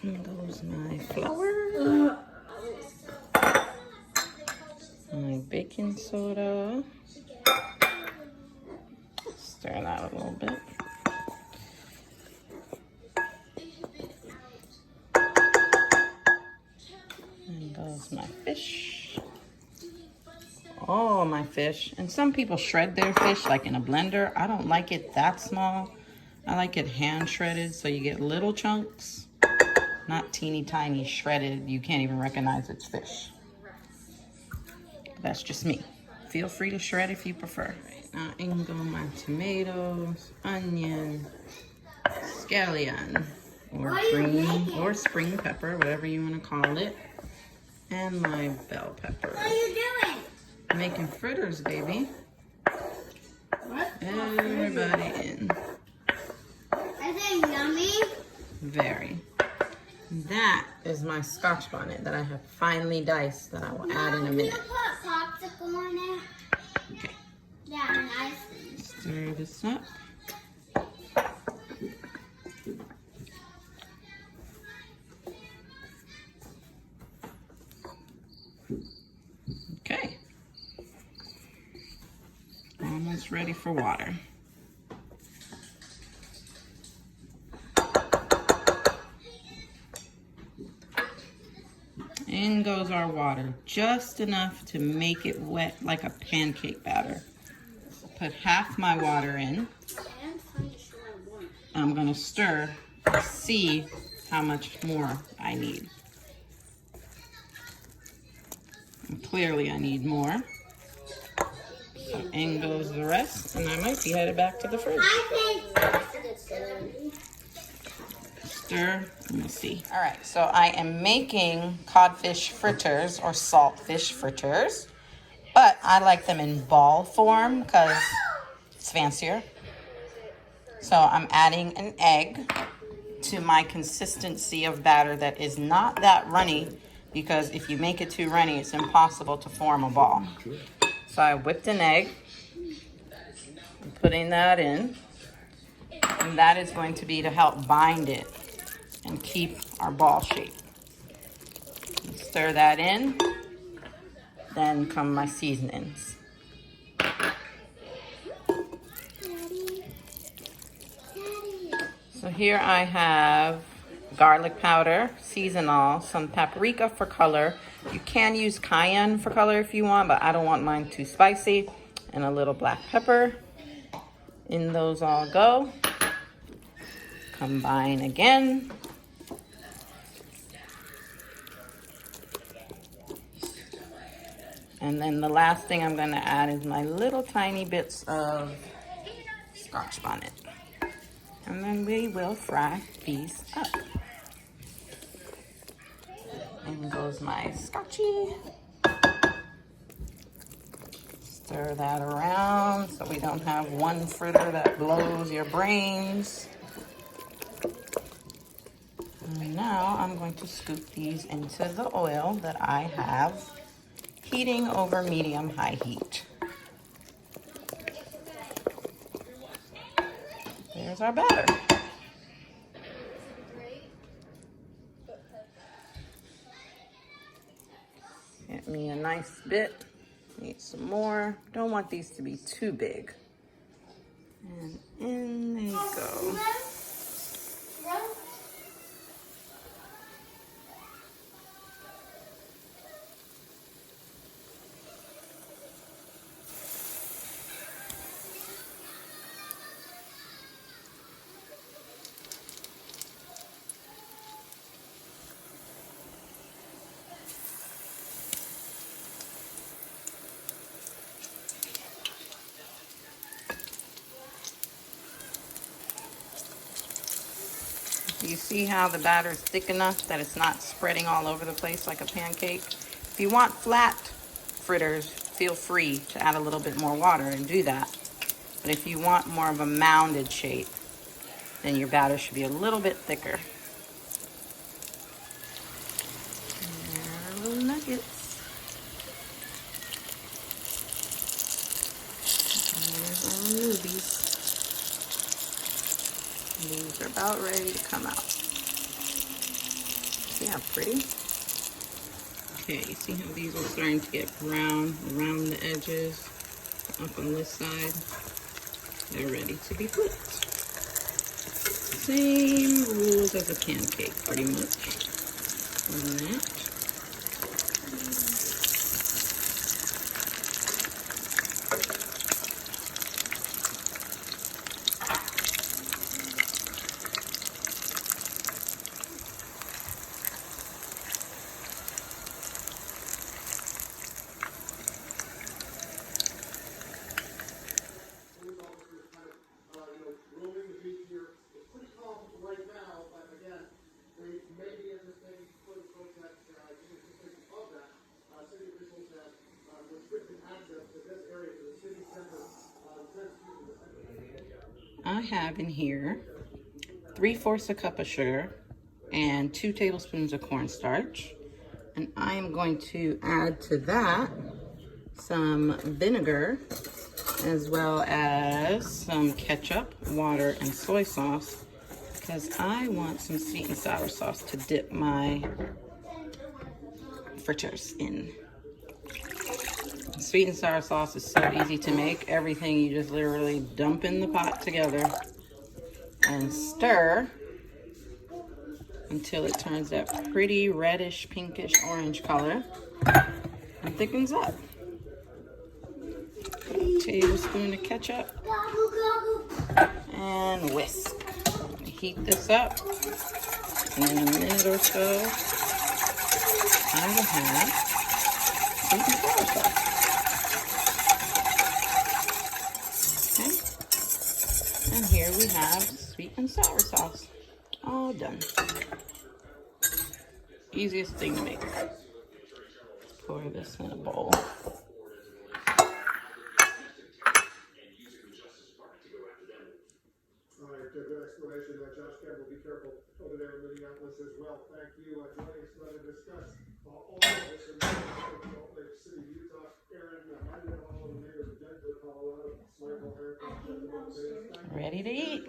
In goes my flour, my baking soda. Stir that a little bit. In goes my fish. Oh, my fish. And some people shred their fish like in a blender. I don't like it that small. I like it hand shredded, so you get little chunks. Not teeny tiny shredded. You can't even recognize it's fish. That's just me. Feel free to shred if you prefer. Now in go my tomatoes, onion, scallion, or green or spring pepper, whatever you want to call it, and my bell pepper. What are you doing? Making fritters, baby. What? Everybody in. Is it yummy? Very. That is my scotch bonnet that I have finely diced that I will add in a minute. Can you put popsicle on it? Okay. Yeah, nice. Stir this up. Okay. Almost ready for water. In goes our water, just enough to make it wet like a pancake batter. Put half my water in. I'm gonna stir to see how much more I need. And clearly I need more. So in goes the rest, and I might be headed back to the fridge. Stir, and we'll see. All right, so I am making codfish fritters or saltfish fritters, but I like them in ball form because it's fancier. So I'm adding an egg to my consistency of batter that is not that runny, because if you make it too runny, it's impossible to form a ball. So I whipped an egg, I'm putting that in, and that is going to be to help bind it and keep our ball shape. Stir that in, then come my seasonings. So here I have garlic powder, seasonal, some paprika for color. You can use cayenne for color if you want, but I don't want mine too spicy. And a little black pepper. In those all go. Combine again. And then the last thing I'm gonna add is my little tiny bits of scotch bonnet. And then we will fry these up. In goes my scotchy. Stir that around so we don't have one fritter that blows your brains. And now I'm going to scoop these into the oil that I have heating over medium-high heat. There's our batter. Get me a nice bit. Need some more. Don't want these to be too big. And in they go. You see how the batter is thick enough that it's not spreading all over the place like a pancake? If you want flat fritters, feel free to add a little bit more water and do that. But if you want more of a mounded shape, then your batter should be a little bit thicker. And little nuggets. There's our newbies. These are about ready to come out. how pretty? Okay, you see how these are starting to get brown around the edges, up on this side? They're ready to be flipped. Same rules as a pancake, pretty much. On that. I have in here 3/4 a cup of sugar and 2 tablespoons of cornstarch. And I am going to add to that some vinegar as well as some ketchup, water, and soy sauce because I want some sweet and sour sauce to dip my fritters in. Sweet and sour sauce is so easy to make. Everything you just literally dump in the pot together and stir until it turns that pretty reddish, pinkish, orange color and thickens up. Tablespoon of ketchup and whisk. Heat this up, and in a minute or so, I will have sweet and sour sauce. Okay, and here we have sweet and sour sauce. All done. Easiest thing to make. Let's pour this in a bowl. Good explanation, Josh Campbell. Be careful over there in Minneapolis as well. Thank you. Joining us to discuss all of this in Salt Lake City, Utah. Aaron, all of the neighbors of Denver, Colorado. Ready to eat.